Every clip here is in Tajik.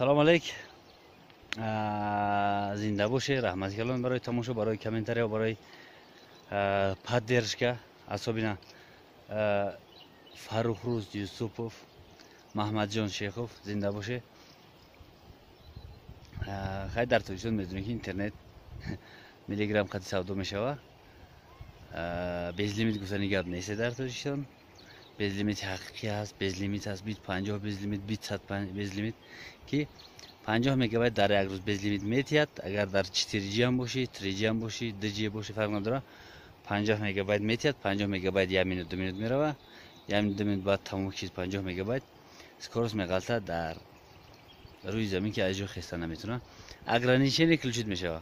салом алейк. Зинда боше. Раҳмат калон барои тамошо, барои комментария, барои поддержка. Особенно Фаррухруз Юсупов, Маҳмадҷон Шехов. Зинда боше. Хай дар Тоҷикистон медонед ки интернет миллиграмм қади савдо мешава. Безлимит гуфтани гап нест дар Тоҷикистон. Безлимит ҳақиқӣ ҳаст, безлимит ҳаст, бит 50 безлимит, бит 100 безлимит ки 50 мегабайт дар як рӯз безлимит метиҳад. Агар дар 4G ҳам боши, 3G ҳам боши, 2G боши фарқ надорад. 50 мегабайт метиҳад, 50 мегабайт 1 минут 2 минут мерава. 1 минут 2 минут баъд тамом чиз 50 мегабайт. Скорост меғалта дар рӯи замин ки аз ҷо хеста наметавонад. Ограничение ключит мешава.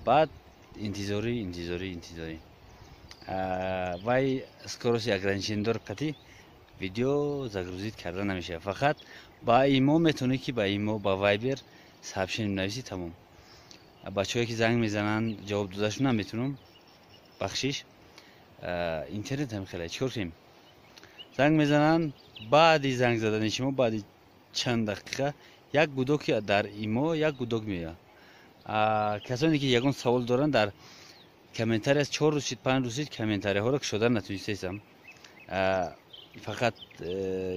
Баъд интизори. Вай скорости ограничение дор қати видео загрузит карда намешава. Фақат ба имо метавонӣ ки ба имо ба вайбер сообщение менависӣ тамом. Бачаҳое ки занг мезананд ҷавоб додашон наметавонам. Бахшиш. Интернет ҳам хеле чикор кунем? Занг мезананд, баъди занг задани шумо баъди чанд дақиқа як гудоки дар имо як гудок меояд. Касоне ки ягон савол доранд дар комментария 4 рӯз шид 5 рӯз шид комментарияҳоро кушода натонистам. Фақат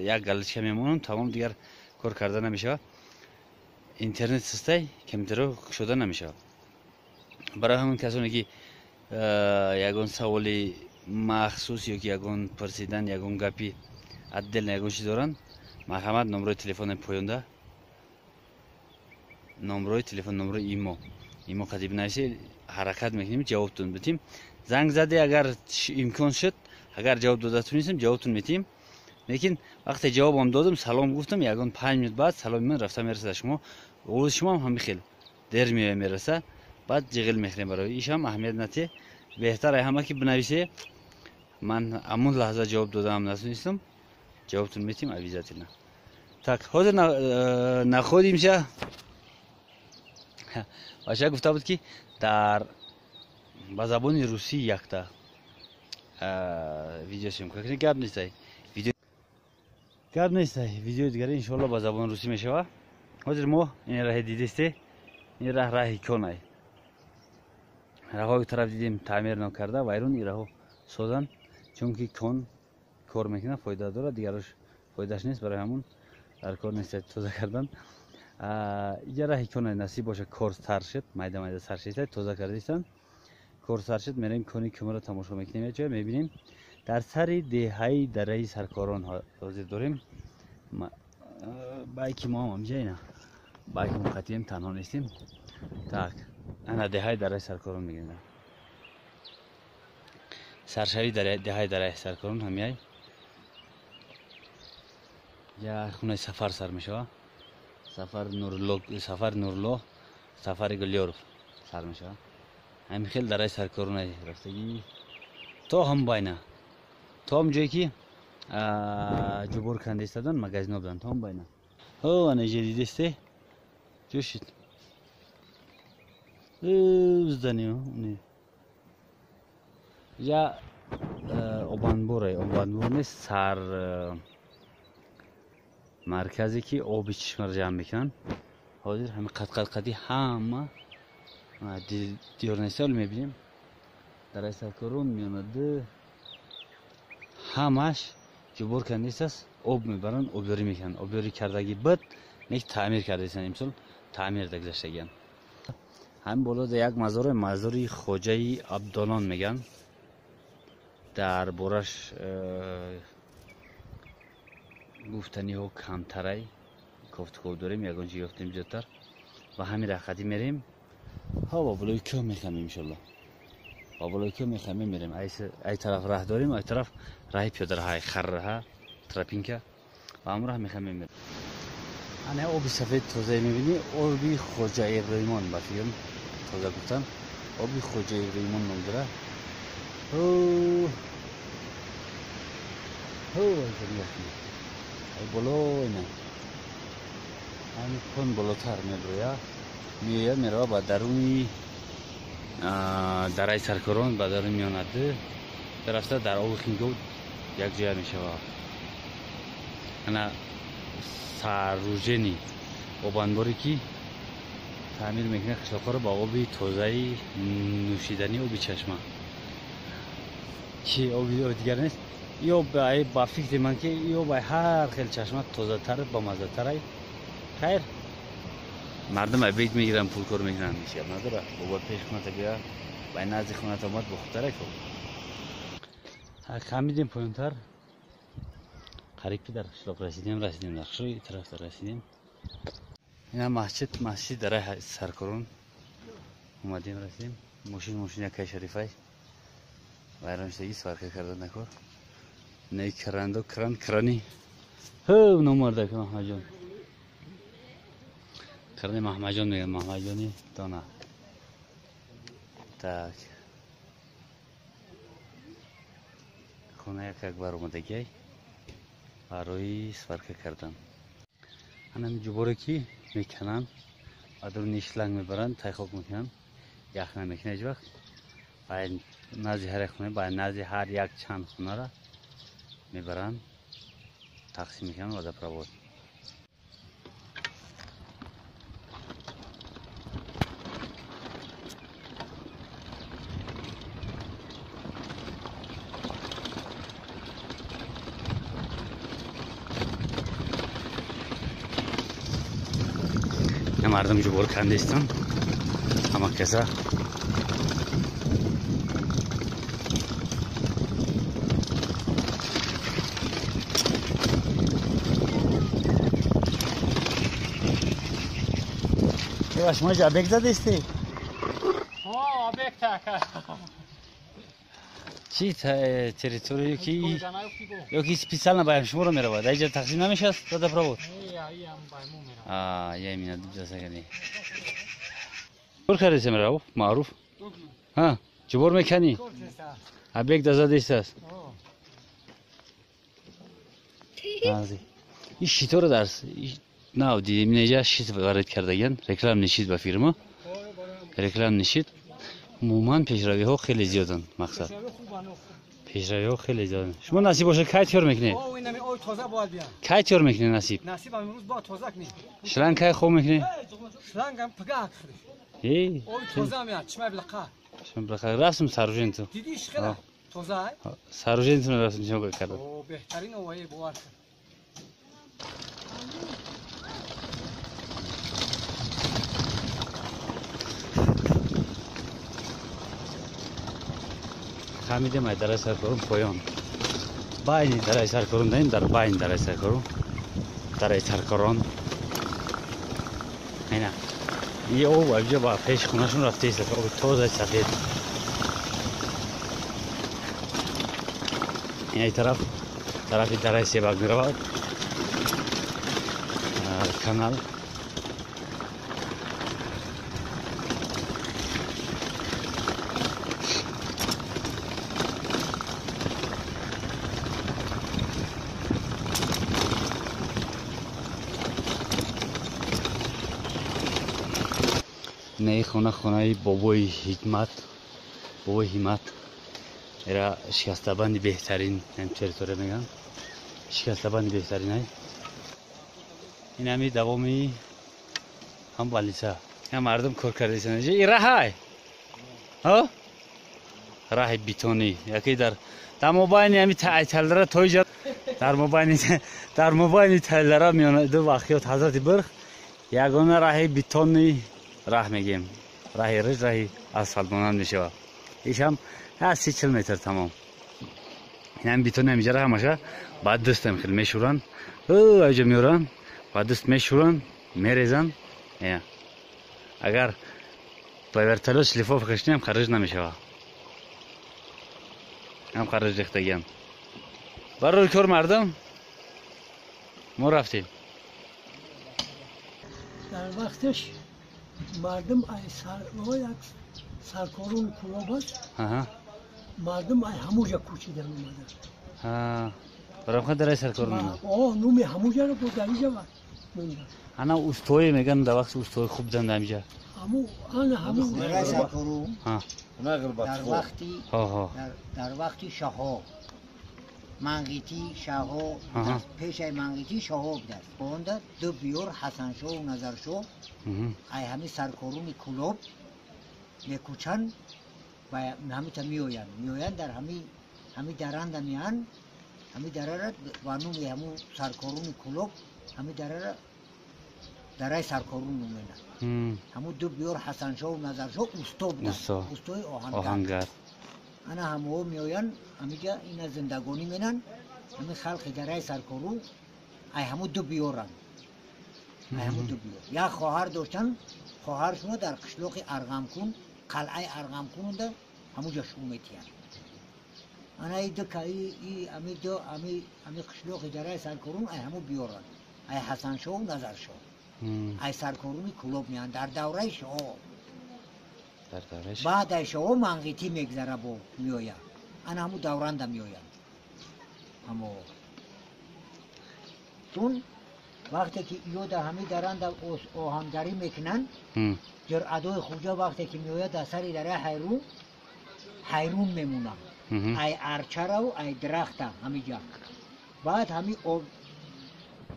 як галочка мемонам, тамом дигар кор карда намешавад. Интернет систай комментариҳо кушода намешавад. Барои ҳамон касоне ки ягон саволи махсус ё ки ягон пурсидан ягон гапи отдельно ягон чиз доранд, марҳамат номерои телефони поёнда, номерои телефон, номерои имо қадиб нависе ҳаракат мекунем, ҷавобтон бидем. Занг заде агар имкон шуд, агар ҷавоб дода тунистем, ҷавобтон метиҳем. Лекин вақте ҷавобам додам, салом гуфтам, ягон 5 минут баъд саломи ман рафта мераса шумо. Овози шумо ҳам хел дер мераса. Баъд ҷиғил мехӯрем барои иш ҳам аҳамият нате. Беҳтар ҳама ки бинависе. Ман амон лаҳза ҷавоб додам натунистам. Ҷавобтон метиҳем обязательно. Так, ҳозир находимся. Баша гуфта буд ки дар ба забони русӣ якта видеосъёмка кунем. Гап нестай. Гап нестай. Видеои дигаре иншоалло ба забони русӣ мешава. Ҳозир мо ин раҳи дидисте. Ин раҳи конай. Раҳои тараф дидем таъмир накарда, вайрон ин раҳо созанд. Чунки кон кор мекунад, фоида дорад, дигарош фоидаш нест, барои ҳамон дар кор нест тоза кардан. Ин раҳи конай насиб боша кор сар шуд, майда сар шуд, тоза кардистан. Кор сар шуд, мерем кони кӯмаро тамошо мекунем. Ҷо мебинем дар сари деҳаи дараи саркорон ҳозир дорем. Байки мо ҳам амҷайна. Байки мо қатием танҳо нестем. Так, ана деҳаи дараи саркорон мегирем. Саршавӣ деҳаи дараи саркорон ҳамяй. Я хунаи сафар сар мешава. Сафар Нурло, сафари Гулёров сар мешава. Ҳамин хел дараи саркоронай рафтагӣ то ҳам байна. То ҳам ҷое ки ҷубор канда истадан магазино буданд, то ҳам байна. Ҳо ана ҷе дидесте? Ҷо шид. Здание. Я обанбор нест, сар марказе ки оби чишмаро ҷамъ мекунанд. Ҳозир ҳами қад-қади ҳама диёрнестал мебинем. Дараи саркорон меомад. Ҳамаш ҷубор кандааст, об мебаранд, обёрӣ мекунанд. Обёрӣ кардаги бад мек таъмир кардастанд. Имсол таъмир да гузаштагианд. ҳамин болода як мазори Хоҷаи Абдолон меган. Дар бораш гуфтаниҳо камтарай кофтуков дорем, ягон ҷо ёфтем зиёдтар. Ва ҳамин рақати мерем. Ҳа ба болои кӯ мехамем иншолло. Ба болои кӯ мехамем мерем. Ай тараф раҳ дорем, ай тараф раҳи пиёдараҳа, харраҳа, трапинка. Ва ҳамон раҳ мехамем мерем. ана оби сафед тоза мебинӣ, оби Хоҷаи Иброҳимон ба филм тоза гуфтан. Оби Хоҷаи Иброҳимон ном дора. Ай болоина. Ҳамин кон болотар меояд, мерава ба даруни дараи саркорон, ба даруни меонади. Рафта дар оби хингов як ҷоя мешава. Ана саррӯжени آبانباری که تعمیر میکنه قشلاق‌ها رو با آبی تازه نوشیدنی آبی چشمه چی آب دیگر نیست یا با فکر من که یا با هر خیلی چشمه تازه تر با مزه تر خیر مردم بیت میگیرن پول کار میکنن میشه نداره بابا پیش خونه تا بیا با نزد خونه تا اومد بخوتره کن خمیدیم پایینتر قریب که در قشلاق رسیدیم در خشوی طرف در رسیدیم اینا مسجد در سرکارون اومدیم رسیدیم ماشین یکی شریفای وایرانشتگی سوارکه کردن نکار نه کرند و کرانی هو نمرده که محمد جان کرده محمد جان میگه محمد جانی دانا так خونه یک بار اومده گی برای سوارکه کردن همین جبوره که میکنن ادر نیشلنگ میبرن تایخوک میکنن یخ نمیکنه هیچ وقت باید نزدی هر خونه باید نزدی هر یک چند خونه را میبرن تقسیم میکنن و دپرواد مردم جبور کنده استن اما کسا یواش ما جا بیک زده استی؟ بیک تاکا چی تریتوری یکی سپیسال نبایم شما رو میره باید اینجا تقسیم نمیشه است داده پروود یه مینا دو جلسه کنی جبور خریده میره معروف ها جبور میکنی بیک دازده است این شیطور رو درس نه دیدیم اینجا شیط وارد کرده گن رکلام نشید با فیرما رکلام نشید مومان پیشروی ها خیلی زیادن مقصد پیشروی ها خیلی زیادن شما نصیب باشه کی تیار میکنی اوی تازه باید بیان کی تیار میکنی نصیب امروز با تازه کنی شلنگ کی خوب میکنی شلنگم پگاه خری اوی تازه میاد چما بلقا شما بخیر رسم سروجین تو دیدیش خیلی تازه سروجین تو رسم شما کرده او بهترین اوی باور خمیده ما در سرکارون پایان باینی در سرکارون داریم در باین در سرکارون در سرکارون اینا یه او اینجا با پیش خونهشون رفته است او تازه سفید این طرف در سیباگ میرود کانال نه خونه بابای حکمت era شکستبند بهترین هم تریتوری میگن شکستبند بهترین های این همی دوامی هم بالیسا هم مردم کار کرده سنجه این راه های ها راه بیتونی یکی در مباین همی تایتلره توی در مباین تایلره میانه دو واقعیت حضرت برخ یگانه راه بیتونی راه میگیم راه رج راه اسفالت مانند میشه ایش هم 30 متر تمام این هم بیتون نمیجره همشه بعد دستم خیلی میشورن او اینجا میورن بعد دست میشورن میریزن اگر پایورتلوش لفاف کشنی هم خرج نمیشه هم خرج ریختگی هم برای کار مردم ما رفتیم در وقتش مردم سرکارون کلاب است مردم هموجا کوچیدن اومدن برای خود در سرکارون نومی هموجا رو بود در اینجا موندن انا اوستوی میگن در وقت اوستوی خوب دن دمیجا همو در سرکارون در وقتی شاه منقیتی شاهو آها. پیش منقیتی شاهو بوده است بونده دو بیور حسن شو و نظر شو ای همی سرکارون کلوب میکوچن و همی تا میوین در همی درند میان همی دراره وانوم همو سرکارون کلوب همی دراره درای سرکارون نومینه همو دو بیور حسن شو و نظر شو اوستا بوده اوستای آهنگر انا همو میوین همیجا اینا زندگانی مینن همی خلق درای سرکارون ای همو دو بیورن ای همو دو بیور یا خواهر داشتن خواهرشون در قشلوق ارغمکون قلعه ارغمکون ده هموجا شومتیان انا ای دو ای امی دو امی قشلوق درای سرکارون ای همو بیورن ای حسن شو و نظر شو ای سرکارونی کلوب میان در دوره شو بعد ای شو منقیتی میگذره با میویا انا همو دورند میویا همو چون وقتی که ایو در همی درند آهنگری میکنن جرعدوی خوجا وقتی که میویا در سری دره حیرون میمونه ای ارچه رو ای درخت همی جا بعد همی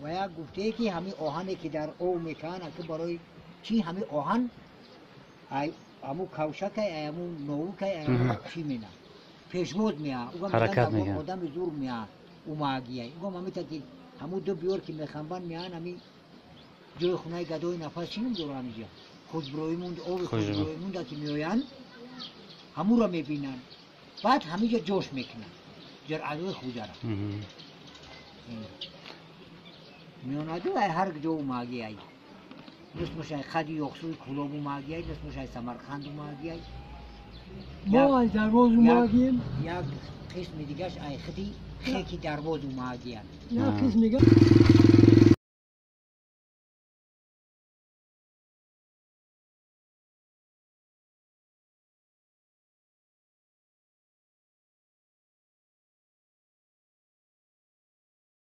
و یا گفته که همی آهنی که در او میکنن که برای چی همی آهن ای همو کوشک ای همو نوک ای همو چی مینه پیشمود میه حرکت میگن آدم زور میه او ماگیه او همی تا که همو دو بیور که میخنبن میان همی جوی خونه گدوی نفس چی نمیدور همیجا خوشبروی موند او خوشبروی موند که میوین همو را میبینن بعد همیجا جوش میکنن جرعدوی خوجه را میوندو ای هر جو ماگی ای نسمش ای خدی یخسوی کلوب ماگی ای نسمش ای سمرخند ماگی ای ما ای درواز ماگیم یک قسم دیگهش ای خدی خیکی درواز ماگی ای یا قسم دیگه